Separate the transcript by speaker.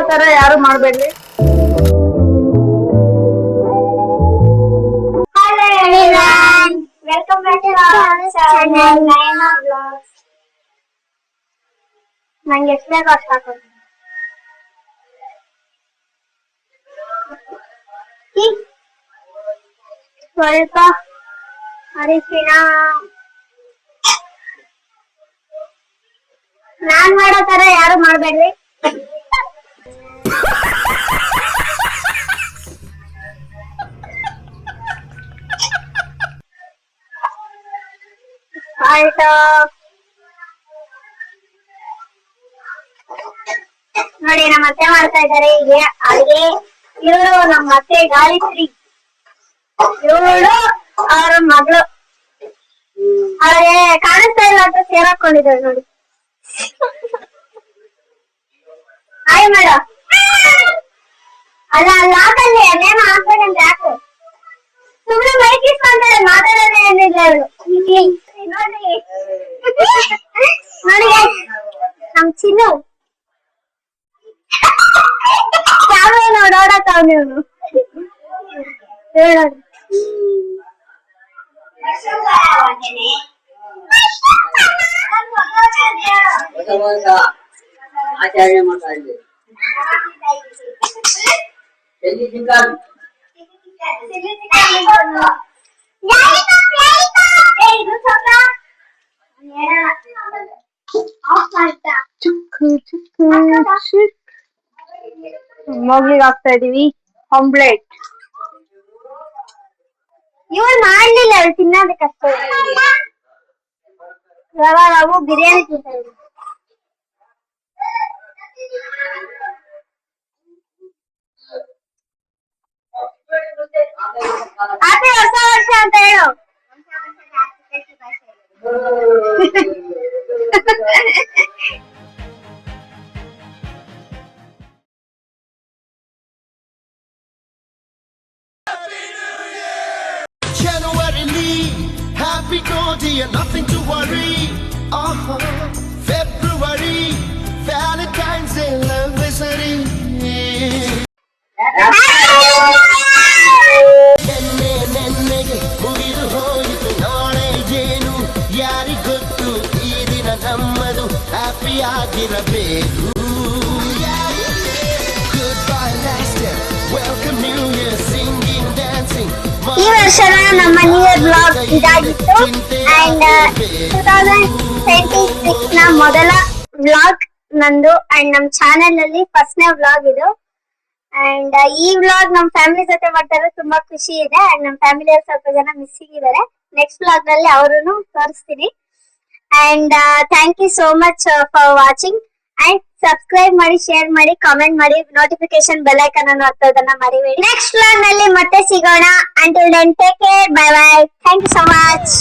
Speaker 1: ತರ ಯಾರು ಮಾಡ್ಬೇಡ್ರಿ.
Speaker 2: Welcome back to our channel Nayana blogs. ನಂಗೆ ಎಷ್ಟು ಬೇಗ ಅಷ್ಟು ಹಾಕೋದು. ಸ್ವಲ್ಪ ಅರಿಶಿನ, ನಾನ್ ಮಾಡೋ ತರ ಯಾರು ಮಾಡ್ಬೇಡ್ರಿ. ಸಾಲ್ಟ್ ನೋಡಿ, ನಮ್ಮ ಅತ್ತೆ ಮಾಡ್ತಾ ಇದ್ದಾರೆ ಈಗ ಅಡಿಗೆ. ಇವರು ನಮ್ಮ ಅತ್ತೆ ಗಾಯತ್ರಿ, ಇವಳು ಅವ್ರ ಮಗಳು. ಅವ್ರಿಗೆ ಕಾಣಿಸ್ತಾ ಇಲ್ಲ ಅಂತ ಸೇರಾಕೊಂಡಿದ್ದಾರೆ ನೋಡಿ. Hi madam. ಅಲ್ಲ ಲಾಕಲ್ಲಿ ಅದೇನೋ ಹಾಕ್ಬೇಕಂತ ಯಾಕೆ ಸುಮ್ಮನೆ ಮೈಕ್ ಇಸ್ಕೊಂತಾರೆ, ಮಾತಾಡೋದೇ ಏನಿಲ್ಲ ಅವಳು. ನೋಡಿ ನೋಡಿ ನಮ್ ಚಿನ್ನು ಕ್ಯಾಮ್ರಾ ನೋಡೋಡತ್ತಾವ ನೀವು ಹೇಳೋದು.
Speaker 3: ಆಚಾರ್ಯ ಮಾಡ್ತಾ ಇದ್ದೆ
Speaker 1: ಮೊಗ್ಲಿಗೆ ಹಾಕ್ತಾ ಇದೀವಿ ಆಮ್ಲೆಟ್.
Speaker 2: ಇವ್ರು ಮಾಡ್ಲಿಲ್ಲ, ಅವ್ರು ತಿನ್ನೋದಕ್ಕಷ್ಟೇ. ಇವಾಗ ನಾವು ಬಿರಿಯಾನಿ ತಿಂತಾ ಇದೀವಿ. ಆದ್ರೆ ಹೊಸ ವರ್ಷ ಅಂತ ಹೇಳು.
Speaker 4: Happy New Year, nothing to worry. February, Valentine's Day, anniversary. ನೆನ್ನೆಗೆ ಮುಗಿದು ಹೋಯಿತು, ನಾಳೆ ಏನು ಯಾರಿಗೊತ್ತು, ಈ ದಿನ ನಮ್ಮದು ಹ್ಯಾಪಿ ಆಗಿರಬೇಕು. Goodbye last year, welcome New Year, singing, dancing.
Speaker 2: ಈ ವರ್ಷದ ನಮ್ಮ ನ್ಯೂ ಇಯರ್ ಬ್ಲಾಗ್ ಇದಾಗಿತ್ತು. ಅಂಡ್ 2026 ನ ಮೊದಲ ವ್ಲಾಗ್ ನಂದು ಅಂಡ್ ನಮ್ ಚಾನೆಲ್ ಅಲ್ಲಿ ಫಸ್ಟ್ನೇ ವ್ಲಾಗ್ ಇದು. ಅಂಡ್ ಈ ವ್ಲಾಗ್ ನಮ್ ಫ್ಯಾಮಿಲಿ ಜೊತೆ ಮಾಡ್ತಾರೆ, ತುಂಬಾ ಖುಷಿ ಇದೆ. ಅಂಡ್ ನಮ್ ಫ್ಯಾಮಿಲಿಯಲ್ಲಿ ಸ್ವಲ್ಪ ಜನ ಮಿಸ್ಸಿಂಗ್ ಇದಾರೆ. ನೆಕ್ಸ್ಟ್ ವ್ಲಾಗ್ ನಲ್ಲಿ ಅವರನ್ನು ತೋರಿಸ್ತೀನಿ. And thank you so much for watching. And subscribe ಮಾಡಿ, ಶೇರ್ ಮಾಡಿ, ಕಾಮೆಂಟ್ ಮಾಡಿ, ನೋಟಿಫಿಕೇಶನ್ ಬೆಲ್ ಐಕಾನ್ ಅನ್ನು ಒತ್ತೋದನ್ನ ಮರಿಬೇಡಿ. ನೆಕ್ಸ್ಟ್ ವ್ಲಾಗ್ ನಲ್ಲಿ ಮತ್ತೆ ಸಿಗೋಣ. Until then take care, bye bye, thank you so much.